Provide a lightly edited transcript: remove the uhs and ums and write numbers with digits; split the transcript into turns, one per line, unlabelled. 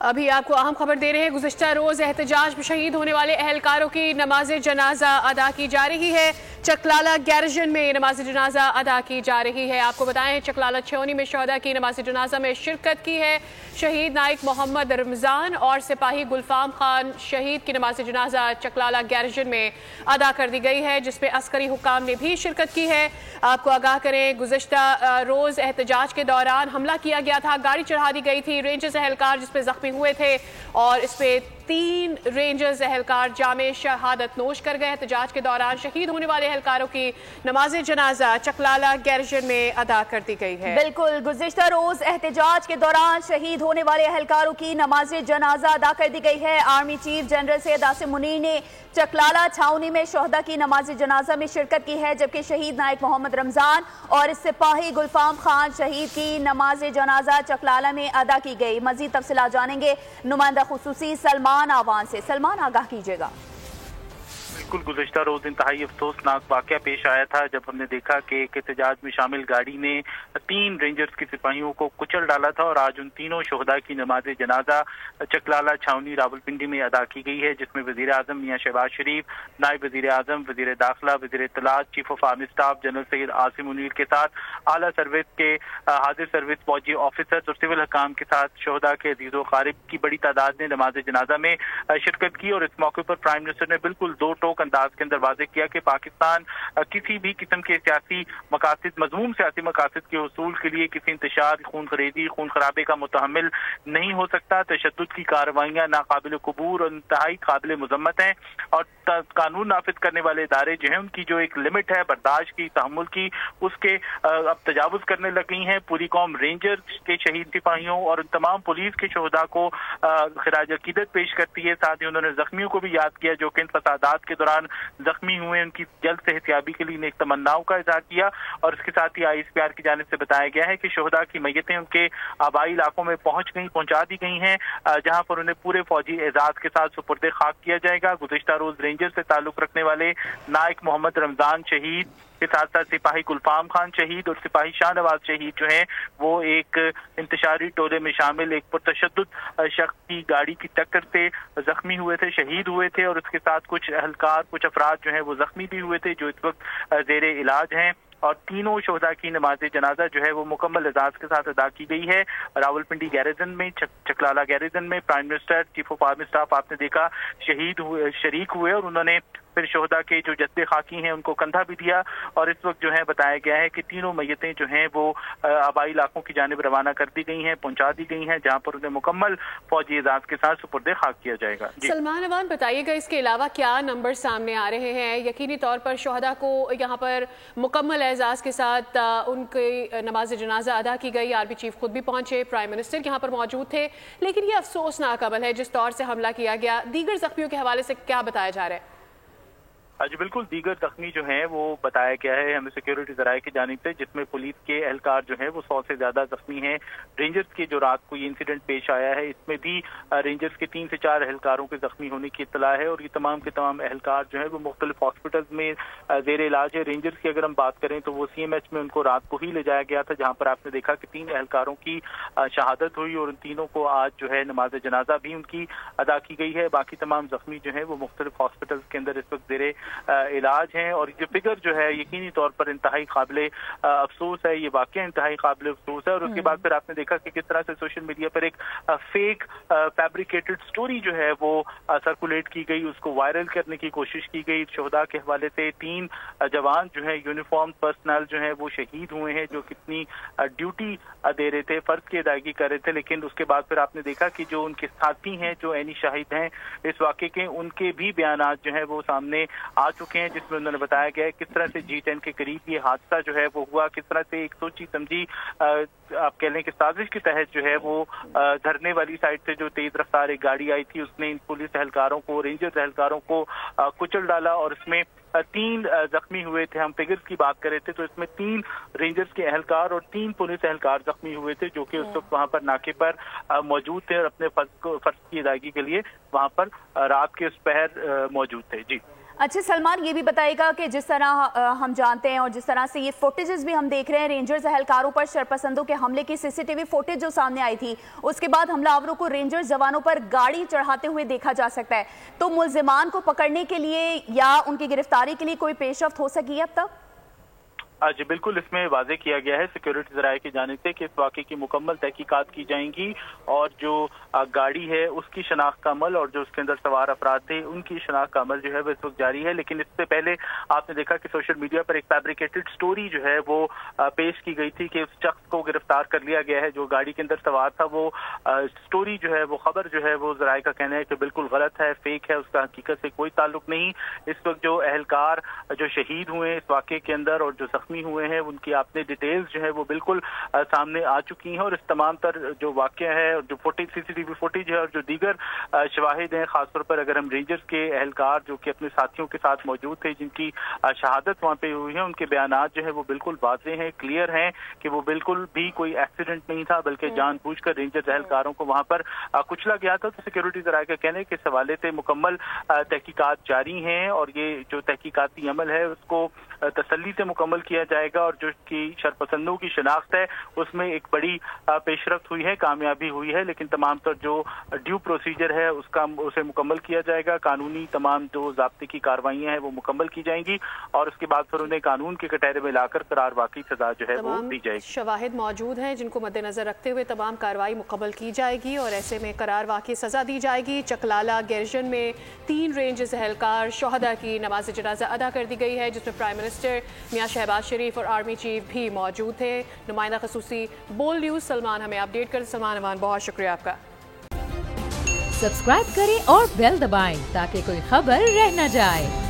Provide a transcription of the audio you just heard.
अभी आपको अहम खबर दे रहे हैं। गुज़िश्ता रोज़ एहतजाज में शहीद होने वाले अहलकारों की नमाज जनाजा अदा की जा रही है। चकलाला गैरजन में नमाज जनाजा अदा की जा रही है। आपको बताएं, चकलाला छेवनी में शहदा की नमाज जनाजा में शिरकत की है। शहीद नाइक मोहम्मद रमज़ान और सिपाही गुलफाम खान शहीद की नमाज जनाजा चकलाला गैरजन में अदा कर दी गई है, जिसमें अस्करी हुक्काम ने भी शिरकत की है। आपको आगाह करें, गुज़िश्ता रोज़ एहतजाज के दौरान हमला किया गया था, गाड़ी चढ़ा दी गई थी। रेंजर्स एहलकार जिसपे जख्मी हुए थे और इस पे 3 रेंजर्स एहलकार जामे शहादत नोश कर गए। एहतजाज के दौरान शहीद होने वाले एहलकारों की नमाज जनाजा चकलाला गैरजन में अदा कर दी गई है।
बिल्कुल, गुज़िश्ता रोज एहतजाज के दौरान शहीद होने वाले एहलकारों की नमाज जनाजा अदा कर दी गई है। Army chief general Syed Asim Munir ने चकलाला छावनी में शहदा की नमाज जनाजा में शिरकत की है, जबकि शहीद नाइक मोहम्मद रमज़ान और सिपाही गुलफाम खान शहीद की नमाज जनाजा चकलाला में अदा की गई। मजीद तफसीलात जानेंगे नुमाइंदा खुसूसी सलमान आवान से। सलमान, आगाह कीजिएगा।
बिल्कुल, गुज़िश्ता रोज इंतहाई अफसोसनाक वाक़या पेश आया था जब हमने देखा कि एक एहतजाज में शामिल गाड़ी ने 3 रेंजर्स के सिपाहियों को कुचल डाला था और आज उन तीनों शहदा की नमाज जनाजा चकलाला छावनी रावलपिंडी में अदा की गई है, जिसमें वज़ीर आज़म मियां शहबाज शरीफ, नायब वज़ीर आज़म, वज़ीर दाखिला, वज़ीर इत्तलात, chief of army staff general Syed Asim Munir के साथ आला सर्विस के हाजिर सर्विस फौजी ऑफिसर्स और सिविल हकाम के साथ शहदा के अजीज़ो क़ारिब की बड़ी तादाद ने नमाज जनाजा में शिरकत की। और इस मौके पर प्राइम मिनिस्टर ने बिल्कुल दो टोक अंदाज के अंदर वाज़ेह किया कि पाकिस्तान किसी भी किस्म के सियासी मकासद, मज़मूम सियासी मकासद के उसूल के लिए किसी इंतशार, खून खरेदी, खून खराबे का मुतहम्मिल नहीं हो सकता। तशद्दुद की कार्रवाइयाँ नाकाबिल कबूल और इंतहाई काबिल मज़म्मत हैं और कानून नाफिज करने वाले इदारे जो हैं उनकी जो एक लिमिट है बर्दाश्त की, तहम्मुल की, उसके अब तजावुज़ करने लग गई हैं। पूरी कौम रेंजर्स के शहीद सिपाहियों और तमाम पुलिस के शहदा को खिराज अकीदत पेश करती है। साथ ही उन्होंने जख्मियों को भी याद किया जो कि इन फसादात के दौरान जख्मी हुए, उनकी जल्द सेहतियाबी के लिए नेक तमन्नाओं का इज़हार किया। और इसके साथ ही ISPR की जानिब से बताया गया है कि शहदा की मैयतें उनके आबाई इलाकों में पहुंचा दी गई हैं, जहां पर उन्हें पूरे फौजी एजाज के साथ सुपुर्द खाक किया जाएगा। गुज़िश्ता रोज रेंजर से ताल्लुक रखने वाले नाइक मोहम्मद रमज़ान शहीद के साथ साथ सिपाही गुलफाम खान शहीद और सिपाही शाहनवाज शहीद जो हैं वो एक इंतशारी टोले में शामिल एक पुरतशद्दुद शख्स की गाड़ी की टक्कर से जख्मी हुए थे, शहीद हुए थे। और उसके साथ कुछ अहलकार, कुछ अफराद जो हैं वो जख्मी भी हुए थे, जो इस वक्त ज़ेरे इलाज हैं। और तीनों शहदा की नमाज जनाजा जो है वो मुकम्मल एजाज के साथ अदा की गई है। रावलपिंडी गैरिजन में, चकलाला गैरिजन में prime minister, chief of army staff आपने देखा शहीद हुए, शरीक हुए और उन्होंने फिर शहदा के जो जद्दे खाकी हैं उनको कंधा भी दिया। और इस वक्त जो है बताया गया है कि तीनों मैयतें जो हैं वो आबाई इलाकों की जानिब रवाना कर दी गई हैं, पहुंचा दी गई हैं, जहां पर उन्हें मुकम्मल फौजी एजाज के साथ सुपुर्द खाक किया जाएगा।
सलमान अवान, बताइएगा इसके अलावा क्या नंबर सामने आ रहे हैं? यकीनी तौर पर शहदा को यहाँ पर मुकम्मल एजाज के साथ उनकी नमाज जनाजा अदा की गई। आर्मी चीफ खुद भी पहुंचे, प्राइम मिनिस्टर यहाँ पर मौजूद थे, लेकिन ये अफसोसनाक अमल है जिस तौर से हमला किया गया। दीगर जख्मियों के हवाले से क्या बताया जा रहा है?
जी बिल्कुल, दीगर जख्मी जो हैं वो बताया गया है हमें सिक्योरिटी ज़राए की जानिब से, जिसमें पुलिस के एहलकार जो हैं वो 100 से ज़्यादा जख्मी हैं। रेंजर्स के जो रात को ये इंसिडेंट पेश आया है इसमें भी रेंजर्स के 3 से 4 एहलकारों के जख्मी होने की इत्तला है और ये तमाम के तमाम एहलकार जो हैं वो मुख्तलिफ हॉस्पिटल्स में ज़ेर इलाज है। रेंजर्स की अगर हम बात करें तो वो CMH में उनको रात को ही ले जाया गया था, जहाँ पर आपने देखा कि 3 एहलकारों की शहादत हुई और उन तीनों को आज जो है नमाज जनाजा भी उनकी अदा की गई है। बाकी तमाम जख्मी जो हैं वो मुख्तलिफ हॉस्पिटल्स के अंदर इस वक्त ज़ेरे इलाज हैं। और ये फिगर जो है यकीनी तौर पर इंतहाई काबिले अफसोस है, ये वाकया इंतहाई काबिले अफसोस है। और उसके बाद फिर आपने देखा कि किस तरह से सोशल मीडिया पर एक फेक फैब्रिकेटेड स्टोरी जो है वो सर्कुलेट की गई, उसको वायरल करने की कोशिश की गई। शहदा के हवाले से 3 जवान जो है यूनिफॉर्म पर्सनल जो है वो शहीद हुए हैं, जो कितनी ड्यूटी दे रहे थे, फर्ज की अदायगी कर रहे थे। लेकिन उसके बाद फिर आपने देखा कि जो उनके साथी हैं, जो ऐनी शाहिद हैं इस वाक़े के, उनके भी बयानात जो है वो सामने आ चुके हैं, जिसमें उन्होंने बताया गया है किस तरह से G10 के करीब ये हादसा जो है वो हुआ, किस तरह से एक सोची समझी आप कह लें कि साजिश के तहत जो है वो धरने वाली साइड से जो तेज रफ्तार एक गाड़ी आई थी उसने इन पुलिस एहलकारों को, रेंजर्स एहलकारों को कुचल डाला और इसमें 3 जख्मी हुए थे। हम फिगर्स की बात कर रहे थे तो इसमें 3 रेंजर्स के एहलकार और 3 पुलिस एहलकार जख्मी हुए थे, जो कि उस वक्त वहां पर नाके पर मौजूद थे और अपने फर्ज की अदायगी के लिए वहां पर रात के उस पहर मौजूद थे। जी
अच्छा सलमान, ये भी बताइएगा कि जिस तरह हम जानते हैं और जिस तरह से ये फुटेजेस भी हम देख रहे हैं, रेंजर्स एहलकारों पर शरपसंदों के हमले की सीसीटीवी फुटेज जो सामने आई थी, उसके बाद हमलावरों को रेंजर्स जवानों पर गाड़ी चढ़ाते हुए देखा जा सकता है। तो मुल्जिमान को पकड़ने के लिए या उनकी गिरफ्तारी के लिए कोई पेशरफ्त हो सकी है अब तक?
जी बिल्कुल, इसमें वाजे किया गया है सिक्योरिटी ज़राए की जानिब से कि इस वाक़े की मुकम्मल तहकीकात की जाएंगी और जो गाड़ी है उसकी शनाख्त का अमल और जो उसके अंदर सवार अफराद थे उनकी शनाख्त का अमल जो है वो इस वक्त जारी है। लेकिन इससे पहले आपने देखा कि सोशल मीडिया पर एक फैब्रिकेटेड स्टोरी जो है वो पेश की गई थी कि उस शख्स को गिरफ्तार कर लिया गया है जो गाड़ी के अंदर सवार था। वो स्टोरी जो है, वो खबर जो है वो ज़राए का कहना है कि बिल्कुल गलत है, फेक है, उसका हकीकत से कोई ताल्लुक नहीं। इस वक्त जो एहलकार जो शहीद हुए इस वाक़े के अंदर और जो हुए हैं उनकी आपने डिटेल्स जो है वो बिल्कुल सामने आ चुकी हैं और इस तमाम तर जो वाकया है और जो फुटेज, सीसीटीवी फुटेज है और जो दीगर शवाहिद हैं, खासतौर पर अगर हम रेंजर्स के एहलकार जो कि अपने साथियों के साथ मौजूद थे जिनकी शहादत वहाँ पे हुई है, उनके बयानात जो है वो बिल्कुल वाज़ेह हैं, क्लियर हैं कि वो बिल्कुल भी कोई एक्सीडेंट नहीं था बल्कि जानबूझकर रेंजर्स एहलकारों को वहाँ पर कुचला गया था। तो सिक्योरिटी ज़राए का कहना है कि इस हवाले से मुकम्मल तहकीकात जारी हैं और ये जो तहकीकाती अमल है उसको तसल्ली से मुकम्मल किया जाएगा और जो कि शरपसंदों की शनाख्त है उसमें एक बड़ी पेशरफ्त हुई है, कामयाबी हुई है। लेकिन तमाम तर जो ड्यू प्रोसीजर है उसे मुकम्मल किया जाएगा, कानूनी तमाम जो ज़ाब्ते की कार्रवाइयाँ हैं वो मुकम्मल की जाएंगी और उसके बाद फिर उन्हें कानून के कटहरे में लाकर करार वाकई सजा जो है वो दी जाएगी।
शवाहिद मौजूद हैं जिनको मद्देनजर रखते हुए तमाम कार्रवाई मुकम्मल की जाएगी और ऐसे में करार वाकई सजा दी जाएगी। चकलाला गैरजन में 3 रेंजर्स एहलकार शोहदा की नमाज जनाजा अदा कर दी गई है जिसमें प्राइम मिनिस्टर मियां शहबाज शरीफ और आर्मी चीफ भी मौजूद थे। नुमाइंदा खसूसी बोल न्यूज़ सलमान हमें अपडेट कर। सलमान अमान, बहुत शुक्रिया आपका।
सब्सक्राइब करें और बेल दबाएं ताकि कोई खबर रह न जाए।